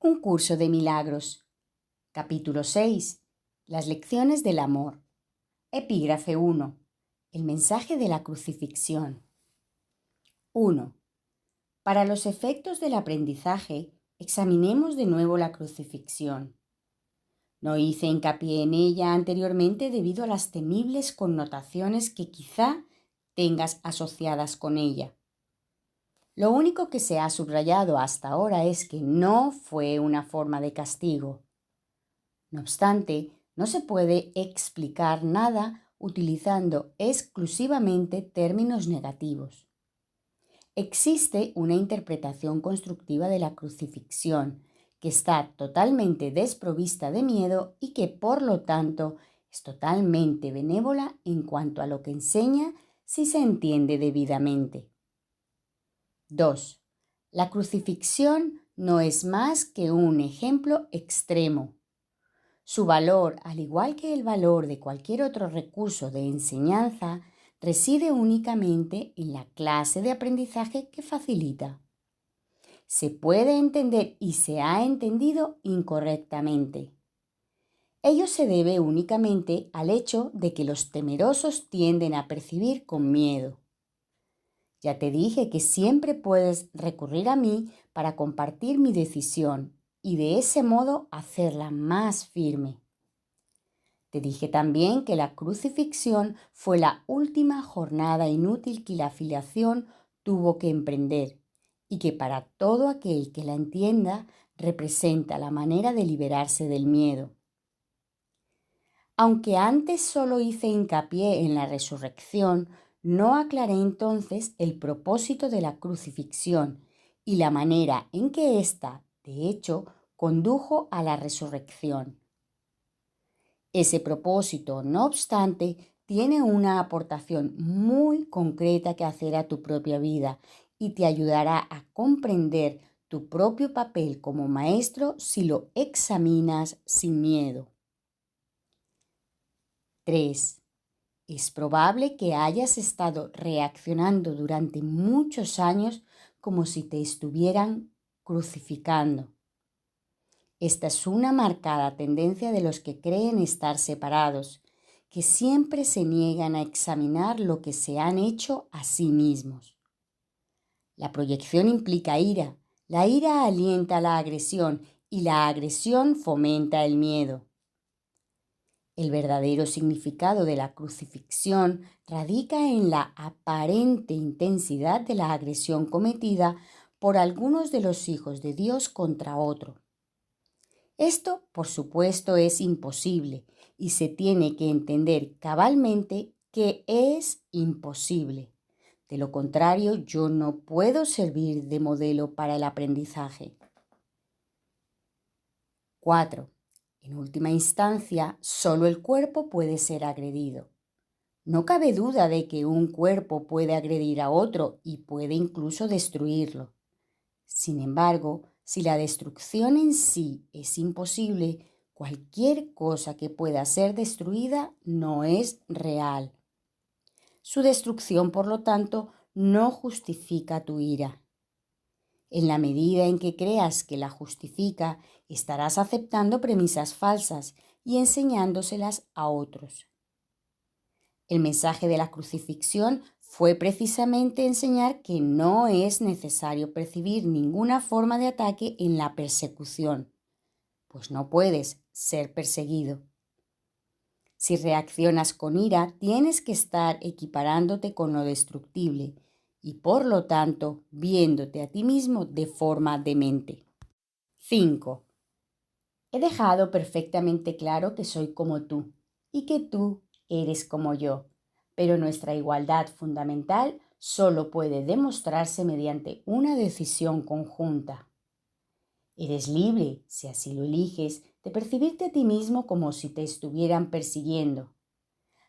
Un curso de milagros. Capítulo 6. Las lecciones del amor. Epígrafe 1. El mensaje de la crucifixión. 1. Para los efectos del aprendizaje, examinemos de nuevo la crucifixión. No hice hincapié en ella anteriormente debido a las temibles connotaciones que quizá tengas asociadas con ella. Lo único que se ha subrayado hasta ahora es que no fue una forma de castigo. No obstante, no se puede explicar nada utilizando exclusivamente términos negativos. Existe una interpretación constructiva de la crucifixión que está totalmente desprovista de miedo y que, por lo tanto, es totalmente benévola en cuanto a lo que enseña si se entiende debidamente. 2. La crucifixión no es más que un ejemplo extremo. Su valor, al igual que el valor de cualquier otro recurso de enseñanza, reside únicamente en la clase de aprendizaje que facilita. Se puede entender y se ha entendido incorrectamente. Ello se debe únicamente al hecho de que los temerosos tienden a percibir con miedo. Ya te dije que siempre puedes recurrir a mí para compartir mi decisión y de ese modo hacerla más firme. Te dije también que la crucifixión fue la última jornada inútil que la filiación tuvo que emprender y que para todo aquel que la entienda representa la manera de liberarse del miedo. Aunque antes solo hice hincapié en la resurrección, no aclaré entonces el propósito de la crucifixión y la manera en que ésta, de hecho, condujo a la resurrección. Ese propósito, no obstante, tiene una aportación muy concreta que hacer a tu propia vida y te ayudará a comprender tu propio papel como maestro si lo examinas sin miedo. 3. Es probable que hayas estado reaccionando durante muchos años como si te estuvieran crucificando. Esta es una marcada tendencia de los que creen estar separados, que siempre se niegan a examinar lo que se han hecho a sí mismos. La proyección implica ira, la ira alienta la agresión y la agresión fomenta el miedo. El verdadero significado de la crucifixión radica en la aparente intensidad de la agresión cometida por algunos de los hijos de Dios contra otro. Esto, por supuesto, es imposible y se tiene que entender cabalmente que es imposible. De lo contrario, yo no puedo servir de modelo para el aprendizaje. 4. En última instancia, solo el cuerpo puede ser agredido. No cabe duda de que un cuerpo puede agredir a otro y puede incluso destruirlo. Sin embargo, si la destrucción en sí es imposible, cualquier cosa que pueda ser destruida no es real. Su destrucción, por lo tanto, no justifica tu ira. En la medida en que creas que la justifica, estarás aceptando premisas falsas y enseñándoselas a otros. El mensaje de la crucifixión fue precisamente enseñar que no es necesario percibir ninguna forma de ataque en la persecución, pues no puedes ser perseguido. Si reaccionas con ira, tienes que estar equiparándote con lo destructible y, por lo tanto, viéndote a ti mismo de forma demente. 5. He dejado perfectamente claro que soy como tú y que tú eres como yo, pero nuestra igualdad fundamental solo puede demostrarse mediante una decisión conjunta. Eres libre, si así lo eliges, de percibirte a ti mismo como si te estuvieran persiguiendo.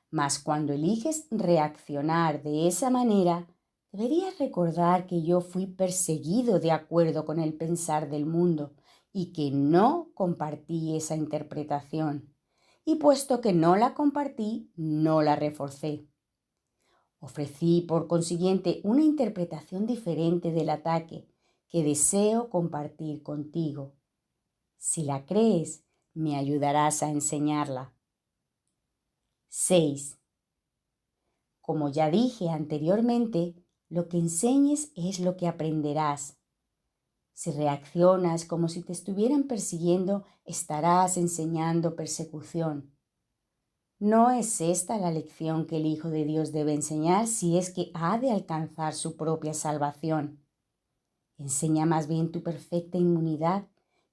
Mas cuando eliges reaccionar de esa manera, deberías recordar que yo fui perseguido de acuerdo con el pensar del mundo y que no compartí esa interpretación. Y puesto que no la compartí, no la reforcé. Ofrecí, por consiguiente, una interpretación diferente del ataque que deseo compartir contigo. Si la crees, me ayudarás a enseñarla. 6. Como ya dije anteriormente, lo que enseñes es lo que aprenderás. Si reaccionas como si te estuvieran persiguiendo, estarás enseñando persecución. No es esta la lección que el Hijo de Dios debe enseñar si es que ha de alcanzar su propia salvación. Enseña más bien tu perfecta inmunidad,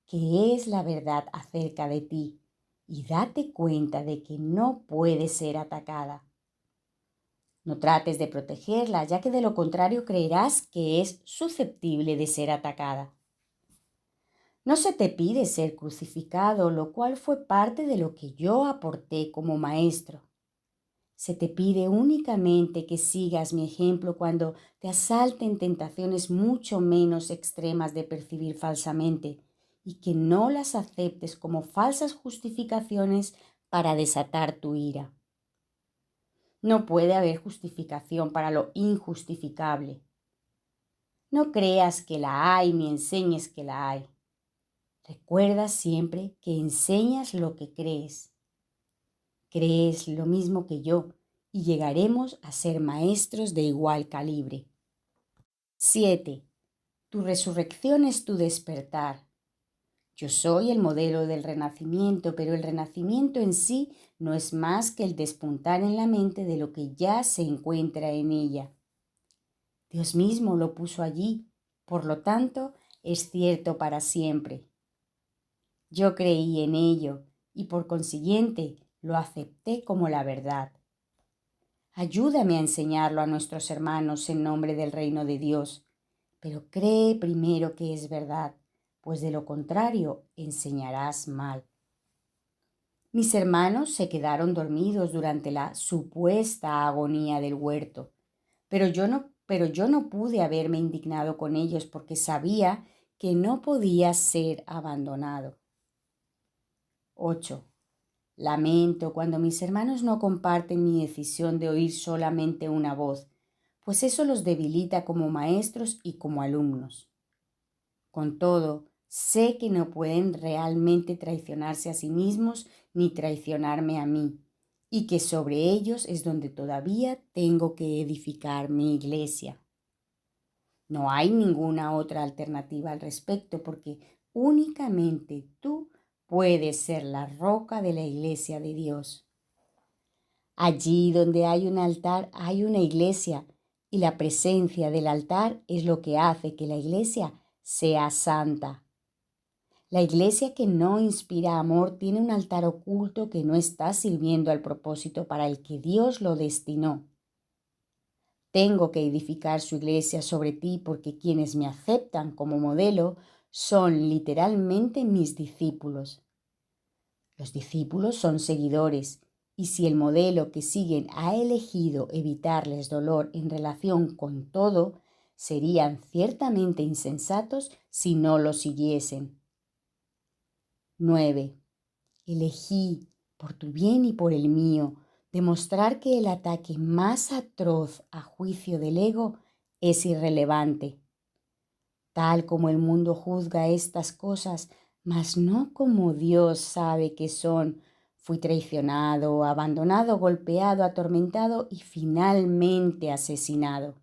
que es la verdad acerca de ti, y date cuenta de que no puede ser atacada. No trates de protegerla, ya que de lo contrario creerás que es susceptible de ser atacada. No se te pide ser crucificado, lo cual fue parte de lo que yo aporté como maestro. Se te pide únicamente que sigas mi ejemplo cuando te asalten tentaciones mucho menos extremas de percibir falsamente y que no las aceptes como falsas justificaciones para desatar tu ira. No puede haber justificación para lo injustificable. No creas que la hay ni enseñes que la hay. Recuerda siempre que enseñas lo que crees. Crees lo mismo que yo y llegaremos a ser maestros de igual calibre. 7. Tu resurrección es tu despertar. Yo soy el modelo del renacimiento, pero el renacimiento en sí no es más que el despuntar en la mente de lo que ya se encuentra en ella. Dios mismo lo puso allí, por lo tanto, es cierto para siempre. Yo creí en ello y por consiguiente lo acepté como la verdad. Ayúdame a enseñarlo a nuestros hermanos en nombre del reino de Dios, pero cree primero que es verdad, pues de lo contrario enseñarás mal. Mis hermanos se quedaron dormidos durante la supuesta agonía del huerto, pero yo no pude haberme indignado con ellos porque sabía que no podía ser abandonado. 8. Lamento cuando mis hermanos no comparten mi decisión de oír solamente una voz, pues eso los debilita como maestros y como alumnos. Con todo, sé que no pueden realmente traicionarse a sí mismos ni traicionarme a mí, y que sobre ellos es donde todavía tengo que edificar mi iglesia. No hay ninguna otra alternativa al respecto, porque únicamente tú puedes ser la roca de la iglesia de Dios. Allí donde hay un altar hay una iglesia, y la presencia del altar es lo que hace que la iglesia sea santa. La iglesia que no inspira amor tiene un altar oculto que no está sirviendo al propósito para el que Dios lo destinó. Tengo que edificar su iglesia sobre ti porque quienes me aceptan como modelo son literalmente mis discípulos. Los discípulos son seguidores, y si el modelo que siguen ha elegido evitarles dolor en relación con todo, serían ciertamente insensatos si no lo siguiesen. 9. Elegí, por tu bien y por el mío, demostrar que el ataque más atroz a juicio del ego es irrelevante. Tal como el mundo juzga estas cosas, mas no como Dios sabe que son, fui traicionado, abandonado, golpeado, atormentado y finalmente asesinado.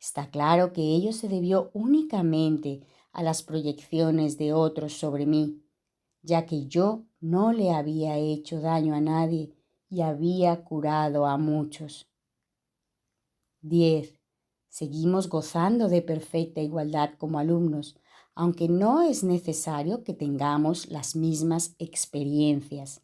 Está claro que ello se debió únicamente a las proyecciones de otros sobre mí, ya que yo no le había hecho daño a nadie y había curado a muchos. 10. Seguimos gozando de perfecta igualdad como alumnos, aunque no es necesario que tengamos las mismas experiencias.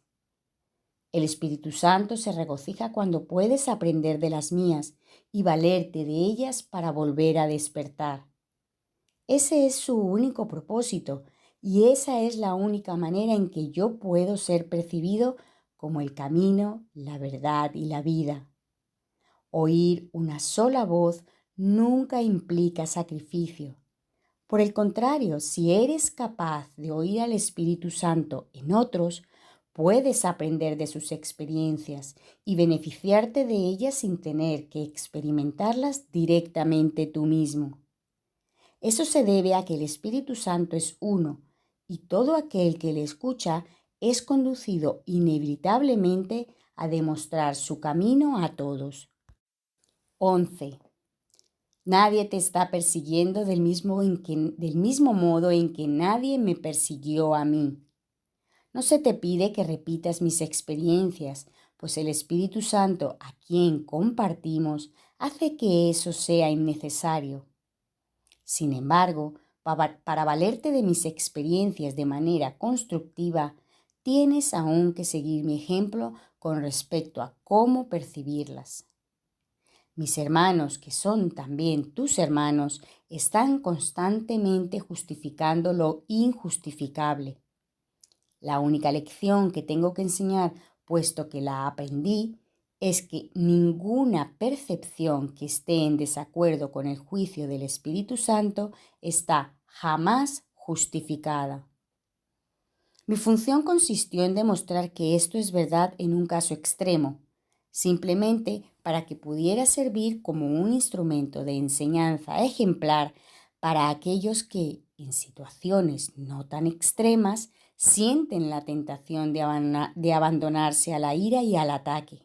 El Espíritu Santo se regocija cuando puedes aprender de las mías y valerte de ellas para volver a despertar. Ese es su único propósito y esa es la única manera en que yo puedo ser percibido como el camino, la verdad y la vida. Oír una sola voz nunca implica sacrificio. Por el contrario, si eres capaz de oír al Espíritu Santo en otros, puedes aprender de sus experiencias y beneficiarte de ellas sin tener que experimentarlas directamente tú mismo. Eso se debe a que el Espíritu Santo es uno y todo aquel que le escucha es conducido inevitablemente a demostrar su camino a todos. 11. Nadie te está persiguiendo del mismo modo en que nadie me persiguió a mí. No se te pide que repitas mis experiencias, pues el Espíritu Santo, a quien compartimos, hace que eso sea innecesario. Sin embargo, para valerte de mis experiencias de manera constructiva, tienes aún que seguir mi ejemplo con respecto a cómo percibirlas. Mis hermanos, que son también tus hermanos, están constantemente justificando lo injustificable. La única lección que tengo que enseñar, puesto que la aprendí, es que ninguna percepción que esté en desacuerdo con el juicio del Espíritu Santo está jamás justificada. Mi función consistió en demostrar que esto es verdad en un caso extremo, simplemente para que pudiera servir como un instrumento de enseñanza ejemplar para aquellos que, en situaciones no tan extremas, sienten la tentación de abandonarse a la ira y al ataque.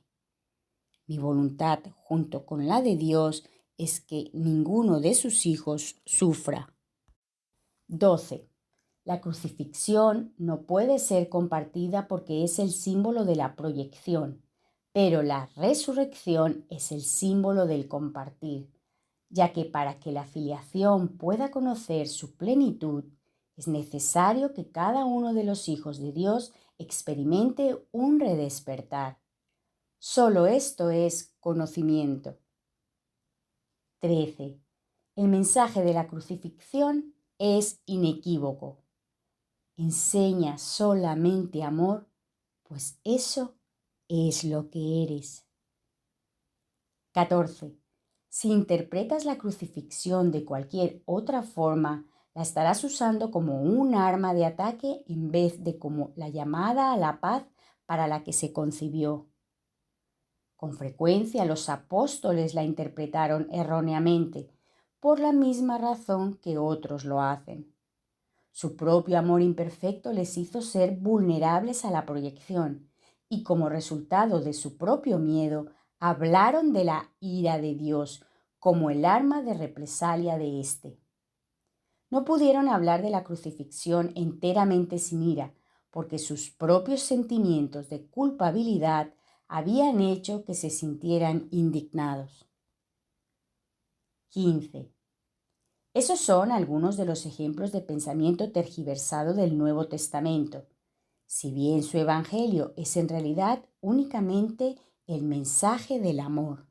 Mi voluntad, junto con la de Dios, es que ninguno de sus hijos sufra. 12. La crucifixión no puede ser compartida porque es el símbolo de la proyección, pero la resurrección es el símbolo del compartir, ya que para que la filiación pueda conocer su plenitud, es necesario que cada uno de los hijos de Dios experimente un redespertar. Solo esto es conocimiento. 13. El mensaje de la crucifixión es inequívoco. Enseña solamente amor, pues eso es lo que eres. 14. Si interpretas la crucifixión de cualquier otra forma, la estarás usando como un arma de ataque en vez de como la llamada a la paz para la que se concibió. Con frecuencia los apóstoles la interpretaron erróneamente, por la misma razón que otros lo hacen. Su propio amor imperfecto les hizo ser vulnerables a la proyección y como resultado de su propio miedo, hablaron de la ira de Dios como el arma de represalia de éste. No pudieron hablar de la crucifixión enteramente sin ira, porque sus propios sentimientos de culpabilidad habían hecho que se sintieran indignados. 15. Esos son algunos de los ejemplos de pensamiento tergiversado del Nuevo Testamento. Si bien su evangelio es en realidad únicamente el mensaje del amor.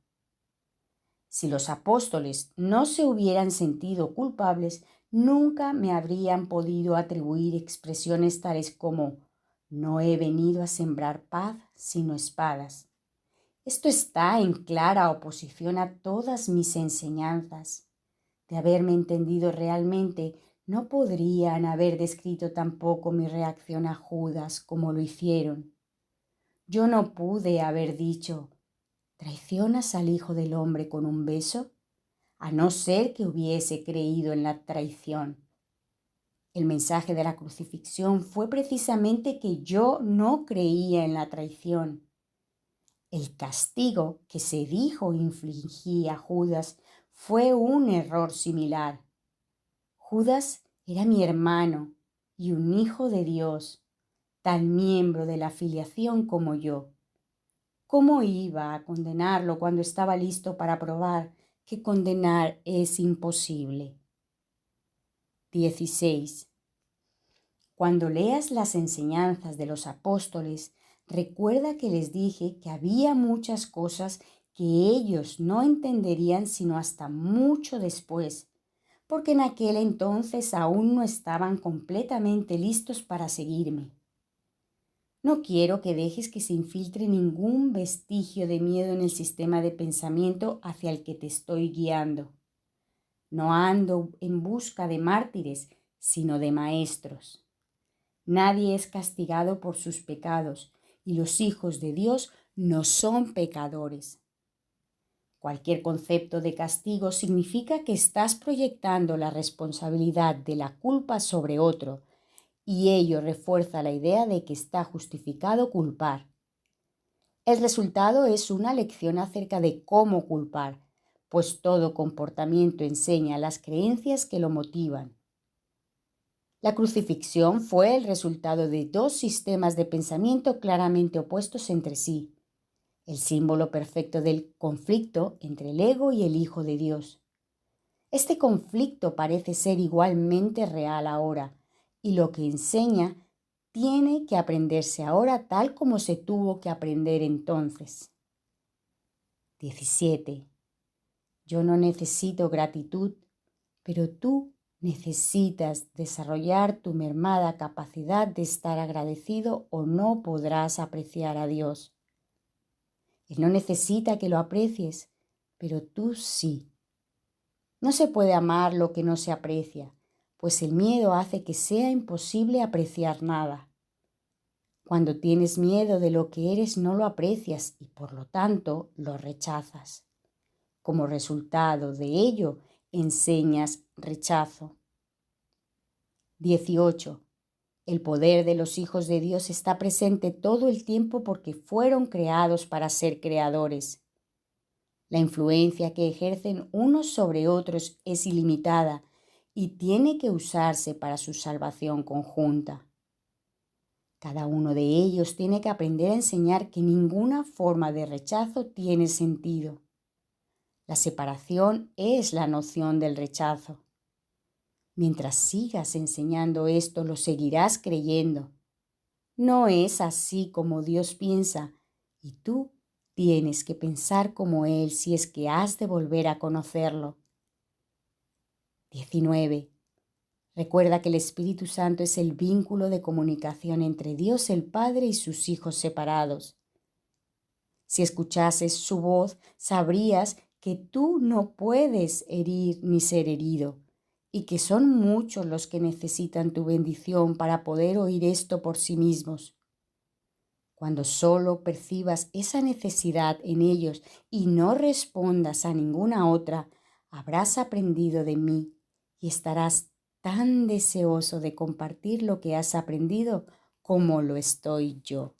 Si los apóstoles no se hubieran sentido culpables, nunca me habrían podido atribuir expresiones tales como «No he venido a sembrar paz, sino espadas». Esto está en clara oposición a todas mis enseñanzas. De haberme entendido realmente, no podrían haber descrito tampoco mi reacción a Judas como lo hicieron. Yo no pude haber dicho, ¿traicionas al Hijo del Hombre con un beso? A no ser que hubiese creído en la traición. El mensaje de la crucifixión fue precisamente que yo no creía en la traición. El castigo que se dijo infligía a Judas fue un error similar. Judas era mi hermano y un hijo de Dios, tan miembro de la filiación como yo. ¿Cómo iba a condenarlo cuando estaba listo para probar que condenar es imposible? 16. Cuando leas las enseñanzas de los apóstoles, recuerda que les dije que había muchas cosas que ellos no entenderían sino hasta mucho después, porque en aquel entonces aún no estaban completamente listos para seguirme. No quiero que dejes que se infiltre ningún vestigio de miedo en el sistema de pensamiento hacia el que te estoy guiando. No ando en busca de mártires, sino de maestros. Nadie es castigado por sus pecados, y los hijos de Dios no son pecadores. Cualquier concepto de castigo significa que estás proyectando la responsabilidad de la culpa sobre otro, y ello refuerza la idea de que está justificado culpar. El resultado es una lección acerca de cómo culpar, pues todo comportamiento enseña las creencias que lo motivan. La crucifixión fue el resultado de dos sistemas de pensamiento claramente opuestos entre sí, el símbolo perfecto del conflicto entre el ego y el Hijo de Dios. Este conflicto parece ser igualmente real ahora, y lo que enseña tiene que aprenderse ahora tal como se tuvo que aprender entonces. 17. Yo no necesito gratitud, pero tú necesitas desarrollar tu mermada capacidad de estar agradecido o no podrás apreciar a Dios. Él no necesita que lo aprecies, pero tú sí. No se puede amar lo que no se aprecia, pues el miedo hace que sea imposible apreciar nada. Cuando tienes miedo de lo que eres, no lo aprecias y por lo tanto lo rechazas. Como resultado de ello, enseñas rechazo. 18. El poder de los hijos de Dios está presente todo el tiempo porque fueron creados para ser creadores. La influencia que ejercen unos sobre otros es ilimitada y tiene que usarse para su salvación conjunta. Cada uno de ellos tiene que aprender a enseñar que ninguna forma de rechazo tiene sentido. La separación es la noción del rechazo. Mientras sigas enseñando esto, lo seguirás creyendo. No es así como Dios piensa, y tú tienes que pensar como Él si es que has de volver a conocerlo. 19. Recuerda que el Espíritu Santo es el vínculo de comunicación entre Dios el Padre y sus hijos separados. Si escuchases su voz, sabrías que tú no puedes herir ni ser herido, y que son muchos los que necesitan tu bendición para poder oír esto por sí mismos. Cuando solo percibas esa necesidad en ellos y no respondas a ninguna otra, habrás aprendido de mí y estarás tan deseoso de compartir lo que has aprendido como lo estoy yo.